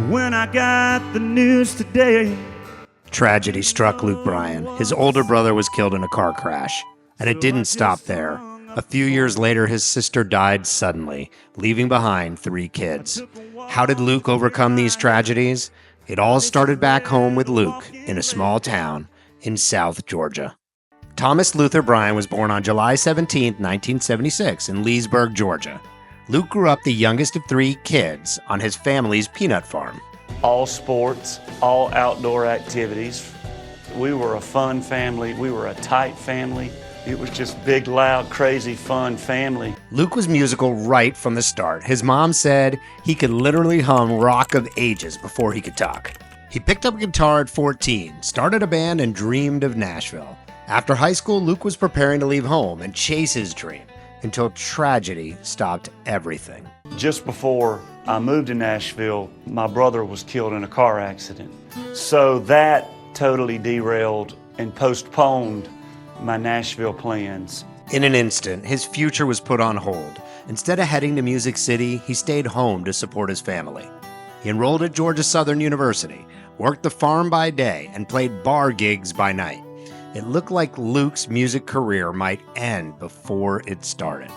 when I got the news today. Tragedy struck Luke Bryan. His older brother was killed in a car crash. And it didn't stop there. A few years later, his sister died suddenly, leaving behind 3 kids. How did Luke overcome these tragedies? It all started back home with Luke in a small town in South Georgia. Thomas Luther Bryan was born on July 17, 1976 in Leesburg, Georgia. Luke grew up the youngest of 3 kids on his family's peanut farm. All sports, all outdoor activities. We were a fun family. We were a tight family. It was just big, loud, crazy, fun family. Luke was musical right from the start. His mom said he could literally hum Rock of Ages before he could talk. He picked up a guitar at 14, started a band, and dreamed of Nashville. After high school, Luke was preparing to leave home and chase his dream until tragedy stopped everything. Just before I moved to Nashville, my brother was killed in a car accident. So that totally derailed and postponed my Nashville plans. In an instant, his future was put on hold. Instead of heading to Music City, he stayed home to support his family. He enrolled at Georgia Southern University, worked the farm by day, and played bar gigs by night. It looked like Luke's music career might end before it started.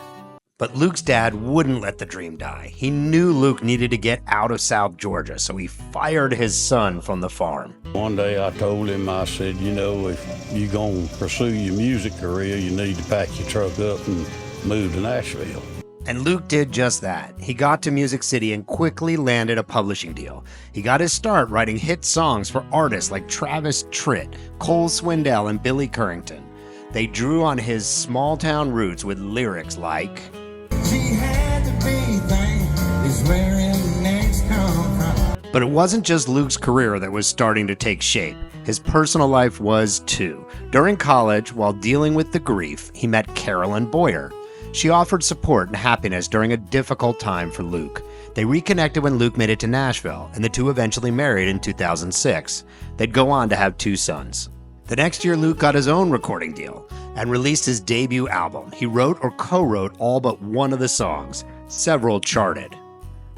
But Luke's dad wouldn't let the dream die. He knew Luke needed to get out of South Georgia, so he fired his son from the farm. One day I told him, I said, you know, if you're going to pursue your music career, you need to pack your truck up and move to Nashville. And Luke did just that. He got to Music City and quickly landed a publishing deal. He got his start writing hit songs for artists like Travis Tritt, Cole Swindell, and Billy Currington. They drew on his small-town roots with lyrics like, "She had to be there, is where it next come from." But it wasn't just Luke's career that was starting to take shape. His personal life was too. During college, while dealing with the grief, he met Carolyn Boyer. She offered support and happiness during a difficult time for Luke. They reconnected when Luke made it to Nashville, and the two eventually married in 2006. They'd go on to have 2 sons. The next year, Luke got his own recording deal and released his debut album. He wrote or co-wrote all but one of the songs. Several charted.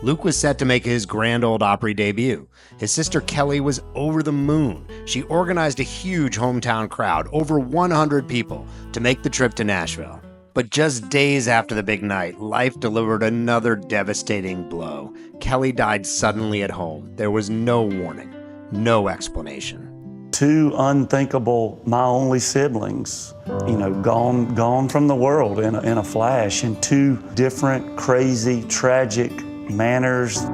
Luke was set to make his Grand Ole Opry debut. His sister Kelly was over the moon. She organized a huge hometown crowd, over 100 people, to make the trip to Nashville. But just days after the big night, life delivered another devastating blow. Kelly died suddenly at home. There was no warning, no explanation. 2 unthinkable, my only siblings, gone from the world in a flash in 2 different, crazy, tragic manners.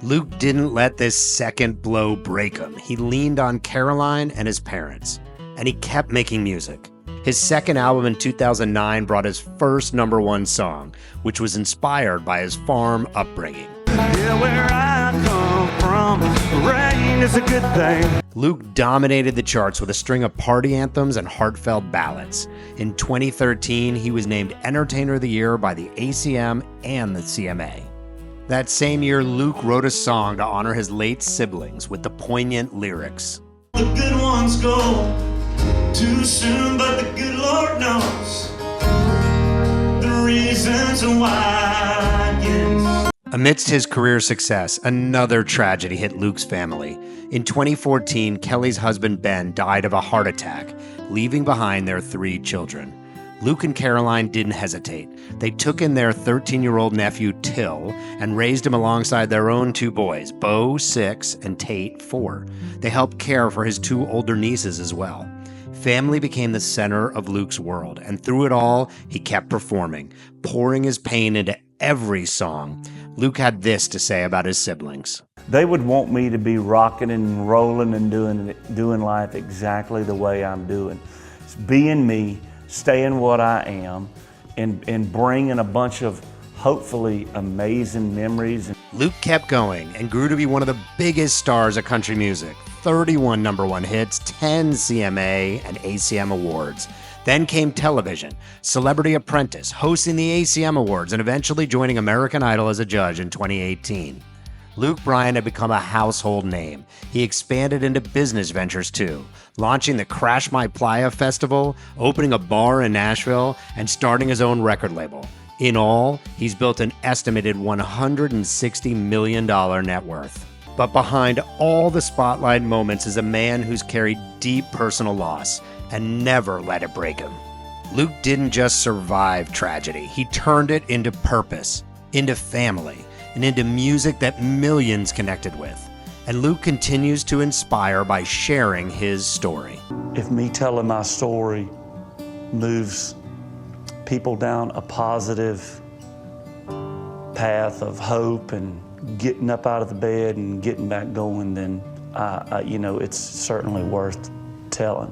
Luke didn't let this second blow break him. He leaned on Caroline and his parents, and he kept making music. His second album in 2009 brought his first #1 song, which was inspired by his farm upbringing. Yeah, where I come from, rain is a good thing. Luke dominated the charts with a string of party anthems and heartfelt ballads. In 2013, he was named Entertainer of the Year by the ACM and the CMA. That same year, Luke wrote a song to honor his late siblings with the poignant lyrics. The good ones go too soon, but the good Lord knows the reasons why, yes. Amidst his career success, another tragedy hit Luke's family. In 2014, Kelly's husband Ben died of a heart attack, leaving behind their 3 children. Luke and Caroline didn't hesitate. They took in their 13-year-old nephew, Till, and raised him alongside their own 2 boys, Bo, 6, and Tate, 4. They helped care for his 2 older nieces as well. Family became the center of Luke's world, and through it all, he kept performing, pouring his pain into every song. Luke had this to say about his siblings. They would want me to be rocking and rolling and doing life exactly the way I'm doing. It's being me, staying what I am, and bringing a bunch of hopefully amazing memories. Luke kept going and grew to be one of the biggest stars of country music. 31 #1 hits, 10 CMA and ACM awards. Then came television, Celebrity Apprentice, hosting the ACM Awards, and eventually joining American Idol as a judge in 2018. Luke Bryan had become a household name. He expanded into business ventures too, launching the Crash My Playa Festival, opening a bar in Nashville, and starting his own record label. In all, he's built an estimated $160 million net worth. But behind all the spotlight moments is a man who's carried deep personal loss and never let it break him. Luke didn't just survive tragedy, he turned it into purpose, into family, and into music that millions connected with. And Luke continues to inspire by sharing his story. If me telling my story moves people down a positive path of hope and getting up out of the bed and getting back going, then it's certainly worth telling.